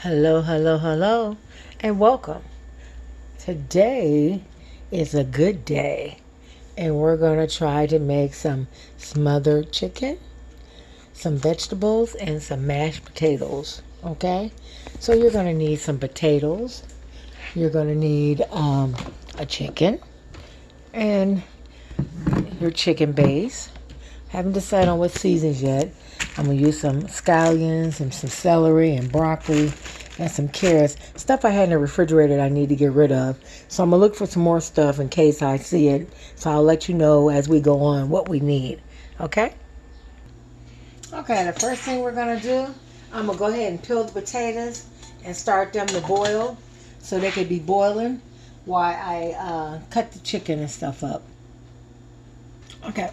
Hello, hello, hello, and welcome. Today is a good day, and we're going to try to make some smothered chicken, some vegetables, and some mashed potatoes. Okay? So you're going to need some potatoes, you're going to need a chicken, and your chicken base. Haven't decided on what seasons yet. I'm going to use some scallions and some celery and broccoli and some carrots. Stuff I had in the refrigerator that I need to get rid of. So I'm going to look for some more stuff in case I see it. So I'll let you know as we go on what we need. Okay? Okay, the first thing we're going to do, I'm going to go ahead and peel the potatoes and start them to boil so they could be boiling while I cut the chicken and stuff up. Okay,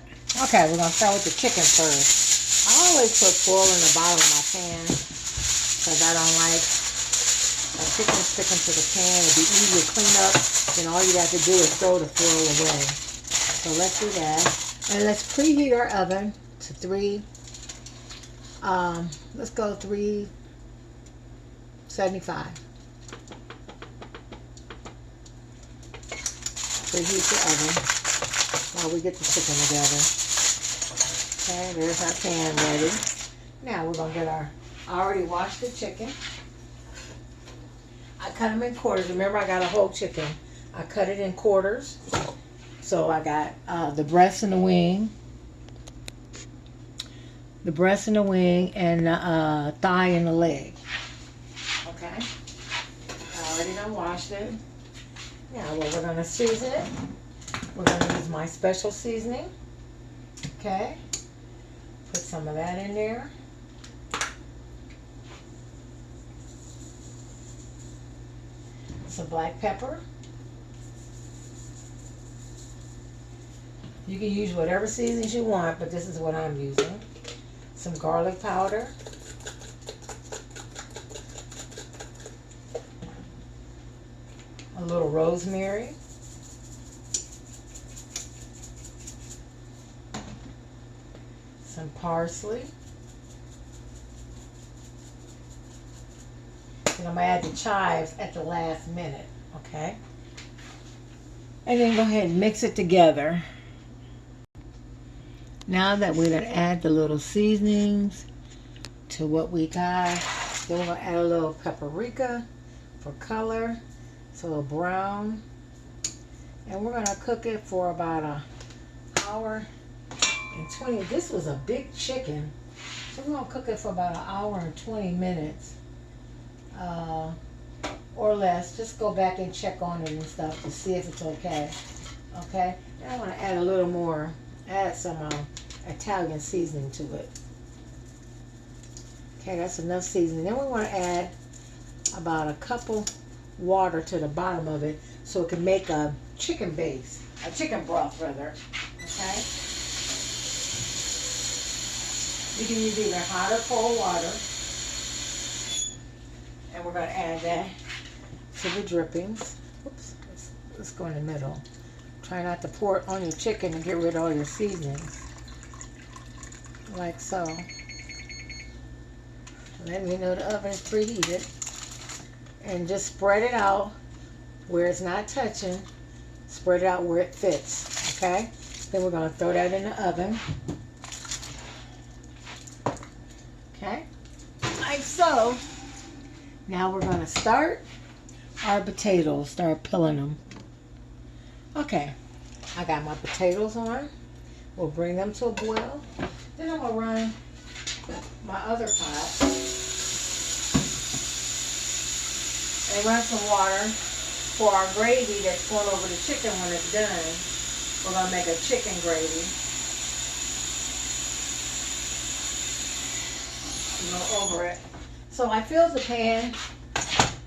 we're going to start with the chicken first. I always put foil in the bottom of my pan because I don't like a chicken sticking to the pan. It'd be easy to clean up. Then all you have to do is throw the foil away. So let's do that. And let's preheat our oven to 375. Preheat the oven while we get the chicken together. Okay, there's our pan ready. Now we're going to get I already washed the chicken. I cut them in quarters. Remember, I got a whole chicken. I cut it in quarters. So I got the breast and the wing. The breast and the wing and the thigh and the leg. Okay. I already done washed it. Now what we're going to season it. We're going to use my special seasoning. Okay. Put some of that in there. Some black pepper. You can use whatever seasonings you want, but this is what I'm using. Some garlic powder. A little rosemary. Some parsley. And I'm going to add the chives at the last minute, okay? And then go ahead and mix it together. Now that we're going to add the little seasonings to what we got, then we're going to add a little paprika for color, so a little brown. And we're going to cook it for about an hour and 20. This was a big chicken, so we're going to cook it for about an hour and 20 minutes. Or less. Just go back and check on it and stuff to see if it's okay. Okay? And I want to add a little more, add some Italian seasoning to it. Okay, that's enough seasoning. Then we want to add about a couple water to the bottom of it so it can make a chicken base, a chicken broth rather. Okay? You can use either hot or cold water. And we're going to add that to the drippings. Oops, let's go in the middle. Try not to pour it on your chicken and get rid of all your seasonings. Like so. Let me know the oven is preheated. And just spread it out where it's not touching. Spread it out where it fits. Okay? Then we're going to throw that in the oven. Okay? Like so. Now we're going to start our potatoes, start peeling them. Okay, I got my potatoes on. We'll bring them to a boil. Then I'm going to run my other pot and run some water for our gravy that's going over the chicken when it's done. We're going to make a chicken gravy. Go over it. So I filled the pan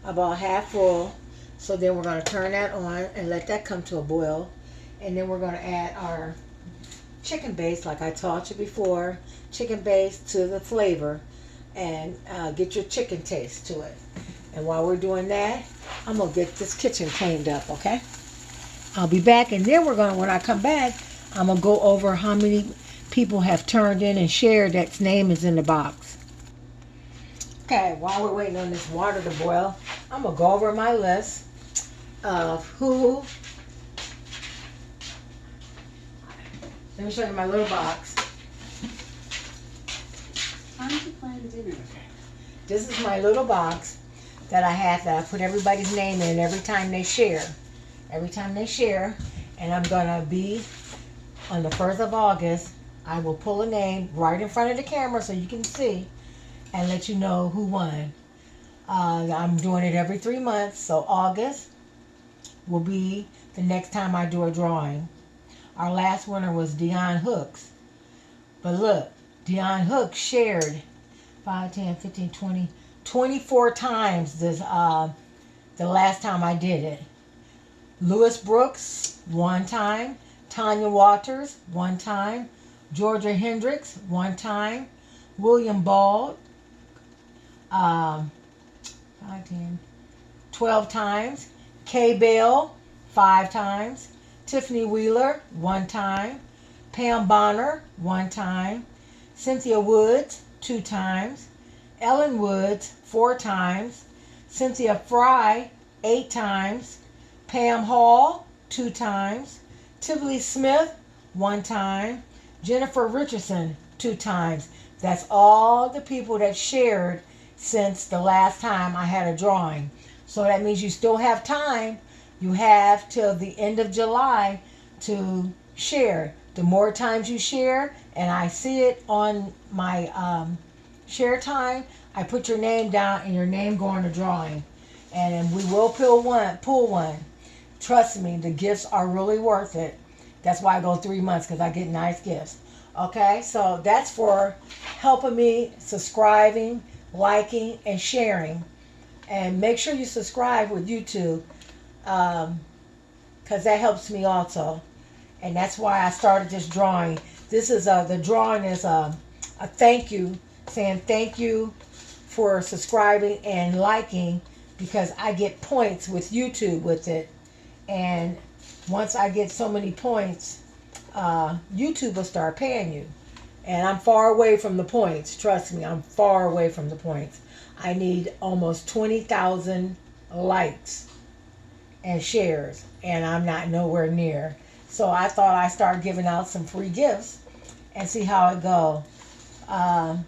about half full. So then we're going to turn that on and let that come to a boil. And then we're going to add our chicken base like I taught you before. Chicken base to the flavor and get your chicken taste to it. And while we're doing that, I'm going to get this kitchen cleaned up, okay? I'll be back, and then we're going to, when I come back, I'm going to go over how many people have turned in and shared that's name is in the box. Okay, while we're waiting on this water to boil, I'm going to go over my list of who. Let me show you my little box. Time to plan dinner. This is my little box that I have that I put everybody's name in every time they share. Every time they share. And I'm going to be on the 1st of August. I will pull a name right in front of the camera so you can see and let you know who won. I'm doing it every 3 months. So August will be the next time I do a drawing. Our last winner was Dion Hooks. But look, Dion Hooks shared 5, 10, 15, 20, 24 times this the last time I did it. Lewis Brooks, 1 time. Tanya Waters, 1 time. Georgia Hendricks, 1 time. William Bald, 5, 10, 12 times. Kay Bell, 5 times. Tiffany Wheeler, 1 time. Pam Bonner, 1 time. Cynthia Woods, 2 times. Ellen Woods, 4 times. Cynthia Fry, 8 times. Pam Hall, 2 times. Tivoli Smith, 1 time. Jennifer Richardson, 2 times. That's all the people that shared since the last time I had a drawing. So that means you still have time. You have till the end of July to share. The more times you share, and I see it on my share time, I put your name down and your name go on the drawing. And we will pull one. Trust me, the gifts are really worth it. That's why I go 3 months, because I get nice gifts. Okay, so that's for helping me, subscribing, liking, and sharing. And make sure you subscribe with YouTube, because that helps me also. And that's why I started this drawing. This is the drawing is a thank you, saying thank you for subscribing and liking, because I get points with YouTube with it. And once I get so many points, YouTube will start paying you. And I'm far away from the points. Trust me, I'm far away from the points. I need almost 20,000 likes and shares, and I'm not nowhere near. So I thought I'd start giving out some free gifts and see how it go. I'm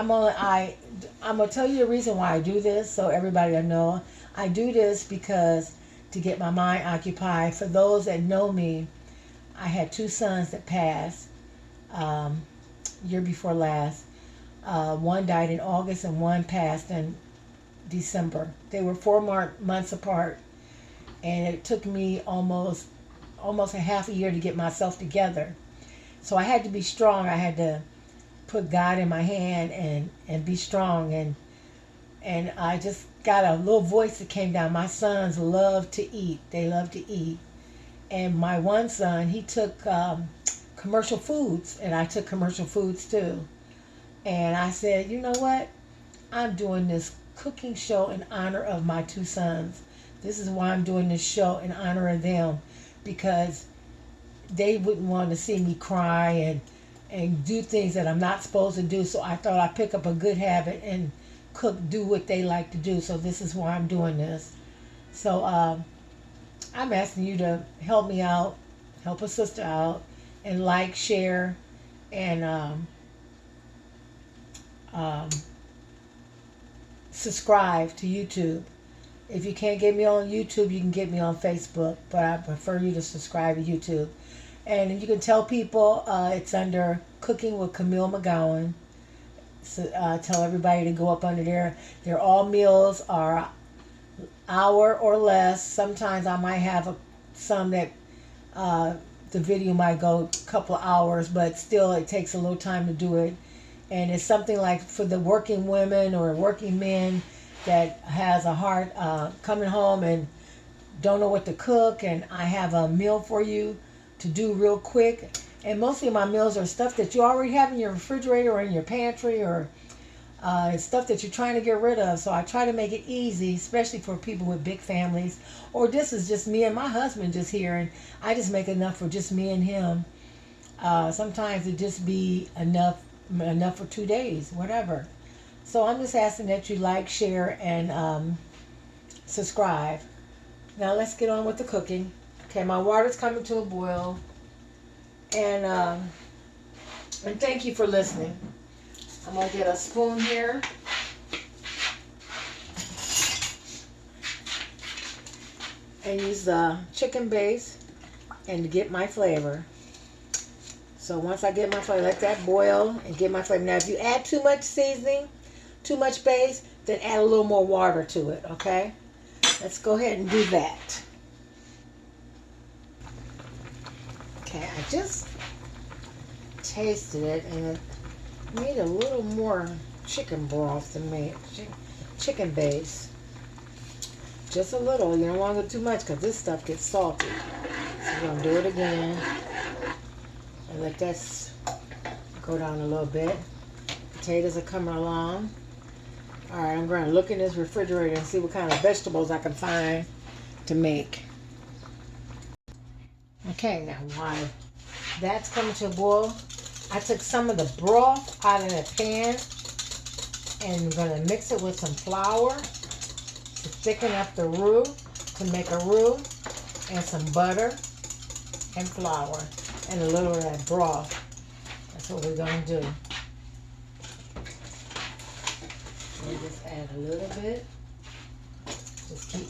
gonna tell you the reason why I do this, so everybody will know. I do this because to get my mind occupied. For those that know me, I had 2 sons that passed year before last. One died in August and one passed in December. They were 4 months apart, and it took me almost a half a year to get myself together. So I had to be strong. I had to put God in my hand and be strong. And I just got a little voice that came down. My sons love to eat. They love to eat. And my one son, he took commercial foods, and I took commercial foods too. And I said, you know what? I'm doing this cooking show in honor of my 2 sons. This is why I'm doing this show, in honor of them, because they wouldn't want to see me cry and do things that I'm not supposed to do. So I thought I'd pick up a good habit and do what they like to do. So this is why I'm doing this. So I'm asking you to help me out, help a sister out, and like, share, and subscribe to YouTube. If you can't get me on YouTube, you can get me on Facebook, but I prefer you to subscribe to YouTube. And you can tell people it's under Cooking with Camille McGowan. So, tell everybody to go up under there. They're all meals are hour or less. Sometimes I might have some that the video might go a couple of hours, but still it takes a little time to do it. And it's something like for the working women or working men that has a hard coming home and don't know what to cook, and I have a meal for you to do real quick. And mostly my meals are stuff that you already have in your refrigerator or in your pantry, or stuff that you're trying to get rid of. So I try to make it easy, especially for people with big families. Or this is just me and my husband just here, and I just make enough for just me and him. Sometimes it just be enough enough for 2 days, whatever. So I'm just asking that you like, share, and subscribe. Now let's get on with the cooking. Okay, my water's coming to a boil, and thank you for listening. I'm gonna get a spoon here. And use the chicken base and get my flavor. So once I get my flavor, let that boil and get my flavor. Now if you add too much seasoning, too much base, then add a little more water to it, okay? Let's go ahead and do that. Okay, I just tasted it and it made a little more chicken broth to me, chicken base. Just a little. You don't want to go too much because this stuff gets salty. So we're going to do it again. And let that go down a little bit. Potatoes are coming along. Alright, I'm going to look in this refrigerator and see what kind of vegetables I can find to make. Okay, now while that's coming to a boil, I took some of the broth out of the pan and I'm going to mix it with some flour to thicken up the roux, to make a roux, and some butter and flour and a little of that broth. That's what we're going to do. We just add a little bit. Just keep,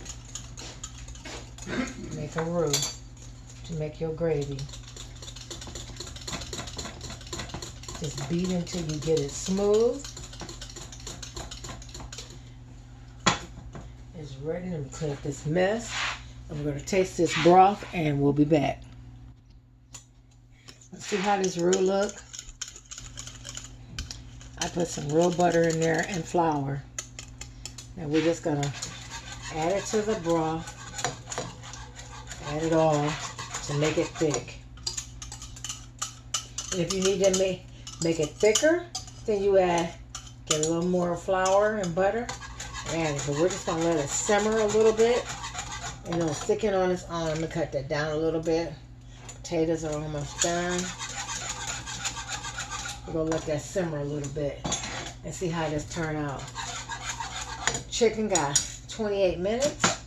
make a roux to make your gravy. Just beat until you get it smooth. It's ready. Let me clean up this mess. And we're going to taste this broth and we'll be back. Let's see how this roux look. I put some real butter in there and flour. And we're just going to add it to the broth. Add it all to make it thick. And if you need to make it thicker, then you get a little more flour and butter. Add it. But we're just going to let it simmer a little bit. And it'll thicken on its own. I'm going to cut that down a little bit. Potatoes are almost done. We're going to let that simmer a little bit and see how this turn out. Chicken got 28 minutes.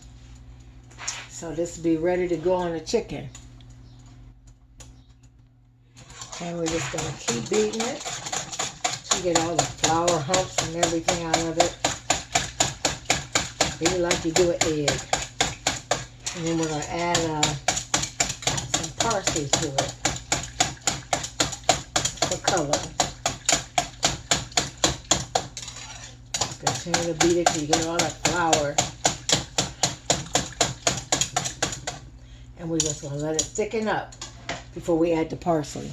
So this will be ready to go on the chicken. And we're just going to keep beating it to get all the flour humps and everything out of it. Beat it like you do an egg. And then we're going to add some parsley to it for color. Continue to beat it till you get all that flour. And we're just going to let it thicken up before we add the parsley.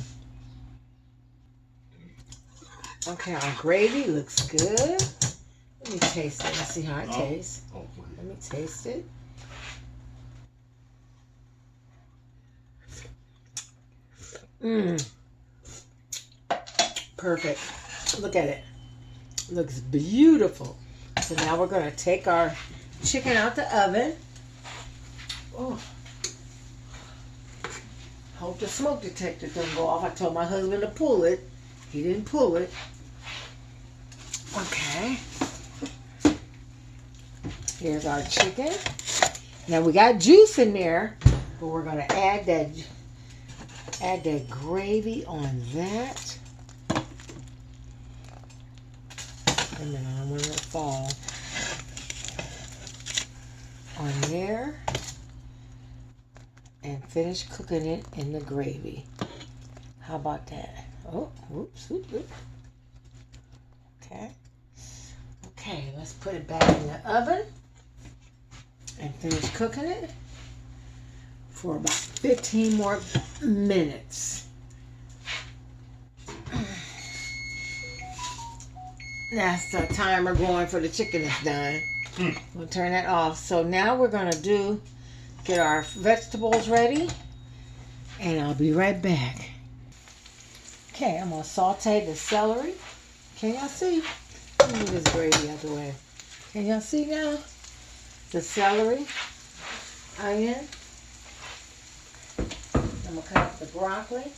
Okay, our gravy looks good. Let me taste it. Let's see how it tastes. Let me taste it. Perfect. Look at it. Looks beautiful. So now we're going to take our chicken out the oven. Oh. Hope the smoke detector doesn't go off. I told my husband to pull it. He didn't pull it. Okay. Here's our chicken. Now we got juice in there, but we're going to add that gravy on that. And then I'm going to fall on there and finish cooking it in the gravy. How about that? Oh, whoops, whoops, whoops. Okay. Okay, let's put it back in the oven and finish cooking it for about 15 more minutes. That's the timer going for the chicken is done. We'll turn that off. So now we're going to get our vegetables ready, and I'll be right back. Okay, I'm going to saute the celery. Can y'all see? Let me move this gravy out the way. Can y'all see now? The celery, onion. I'm going to cut up the broccoli.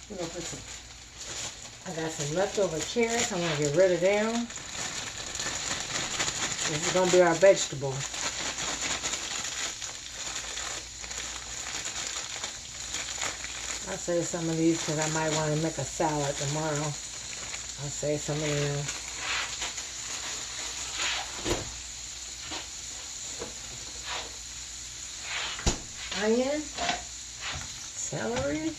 We're going to put some I got some leftover carrots. I'm going to get rid of them. This is going to be our vegetable. I'll save some of these because I might want to make a salad tomorrow. I'll save some of them. Onion, celery.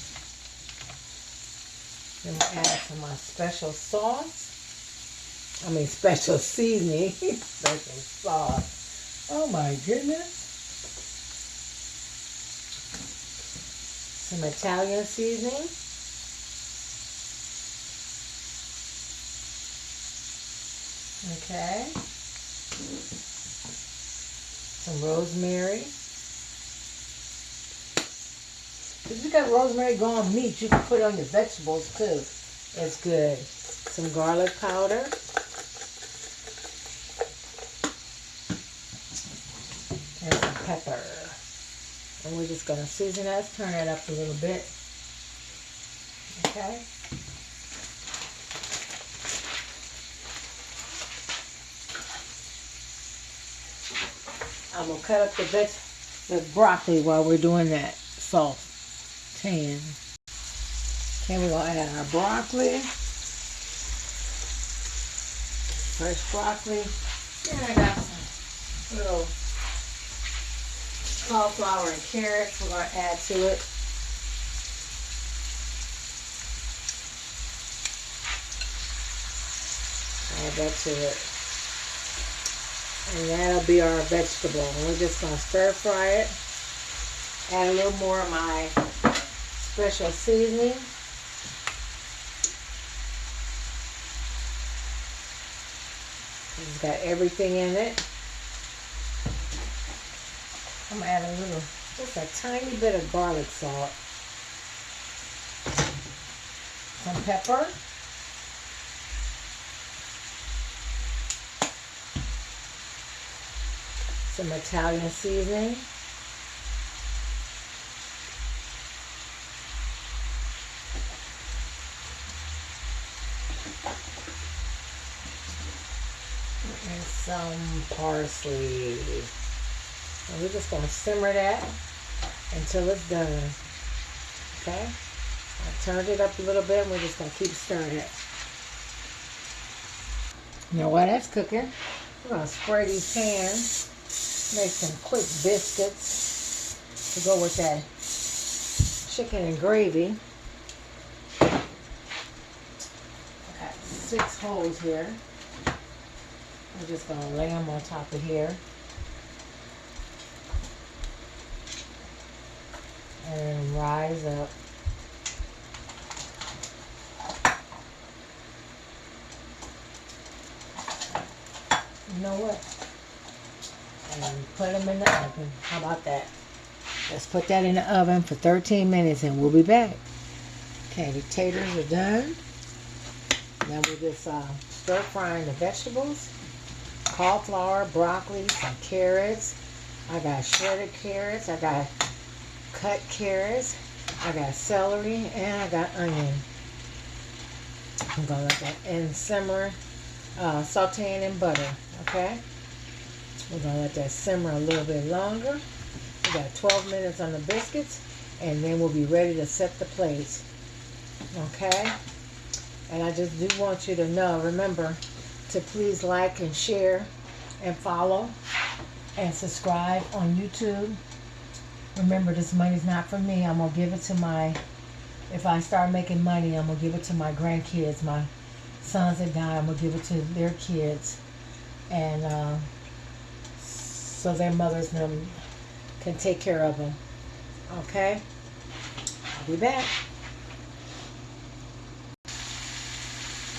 Then we'll add some of my special sauce. I mean special seasoning. Special sauce. Oh my goodness. Some Italian seasoning. Okay. Some rosemary. If you got rosemary go on meat, you can put it on your vegetables too. It's good. Some garlic powder. And some pepper. And we're just going to season that, turn it up a little bit. Okay. I'm going to cut up the broccoli while we're doing that sauteing. Okay, we're going to add our broccoli. Fresh broccoli. And I got some little cauliflower and carrots we're going to add to it. Add that to it. And that'll be our vegetable. And we're just going to stir fry it. Add a little more of my special seasoning. It's got everything in it. I'm going to add a little, just a tiny bit of garlic salt. Some pepper. Some Italian seasoning. And some parsley. And we're just going to simmer that until it's done. Okay? I turned it up a little bit and we're just going to keep stirring it. Now while that's cooking, we're going to spray these pans. Make some quick biscuits to go with that chicken and gravy. I got 6 holes here. I'm just going to lay them on top of here. And rise up. You know what? And put them in the oven. How about that? Let's put that in the oven for 13 minutes and we'll be back. Okay, the taters are done. Now we're just stir frying the vegetables. Cauliflower, broccoli, some carrots. I got shredded carrots. I got cut carrots. I got celery and I got onion. I'm going to let that and simmer, sauteing in butter. Okay? We're going to let that simmer a little bit longer. We got 12 minutes on the biscuits, and then we'll be ready to set the plates. Okay? And I just do want you to know, remember, to please like and share and follow and subscribe on YouTube. Remember, this money's not for me. I'm going to give it to my, if I start making money, I'm going to give it to my grandkids, my sons that die. I'm going to give it to their kids. And, so their mothers can take care of them. Okay? I'll be back.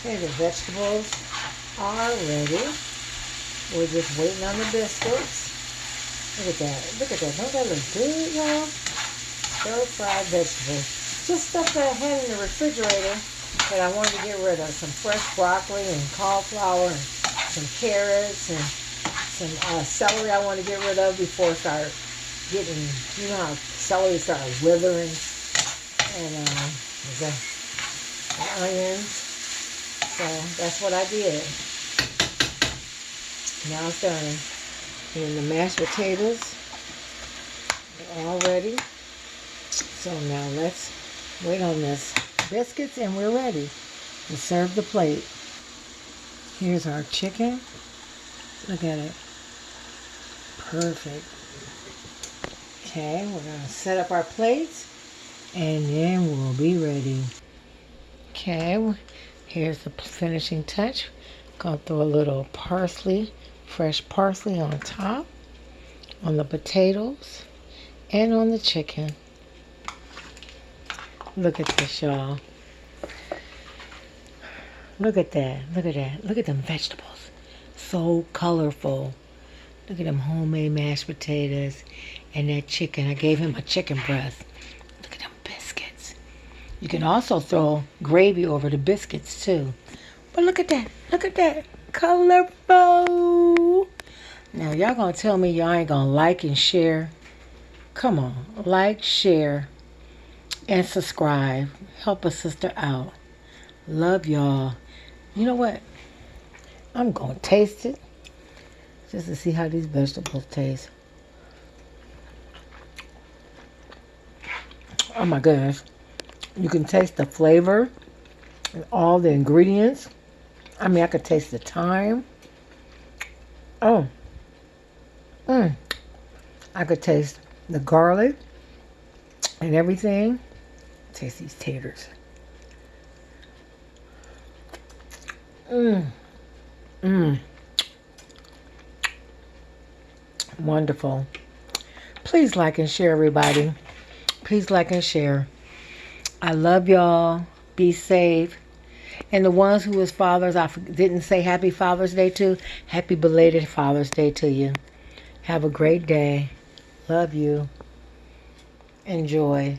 Okay, the vegetables are ready. We're just waiting on the biscuits. Look at that. Look at that. Don't that look good, y'all? Stir-fried vegetables. Just stuff that I had in the refrigerator that I wanted to get rid of. Some fresh broccoli and cauliflower and some carrots and some celery I want to get rid of before it starts getting, you know how celery starts withering. And the onions. So that's what I did. Now it's done. And the mashed potatoes are all ready. So now let's wait on this biscuits and we're ready to serve the plate. Here's our chicken. Look at it. Perfect. Okay, we're going to set up our plates and then we'll be ready. Okay, here's the finishing touch. Gonna throw a little parsley, fresh parsley on top, on the potatoes, and on the chicken. Look at this, y'all. Look at that. Look at that. Look at them vegetables. So colorful. Look at them homemade mashed potatoes and that chicken. I gave him a chicken breast. Look at them biscuits. You can also throw gravy over the biscuits too. But look at that. Look at that. Colorful. Now y'all gonna tell me y'all ain't gonna like and share. Come on. Like, share, and subscribe. Help a sister out. Love y'all. You know what? I'm gonna taste it just to see how these vegetables taste. Oh my goodness. You can taste the flavor and all the ingredients. I mean, I could taste the thyme. Oh. I could taste the garlic and everything. Taste these taters. Wonderful. Please like and share, everybody. Please like and share. I love y'all. Be safe. And the ones who was fathers, I didn't say Happy Father's Day to. Happy belated Father's Day to you. Have a great day. Love you. Enjoy.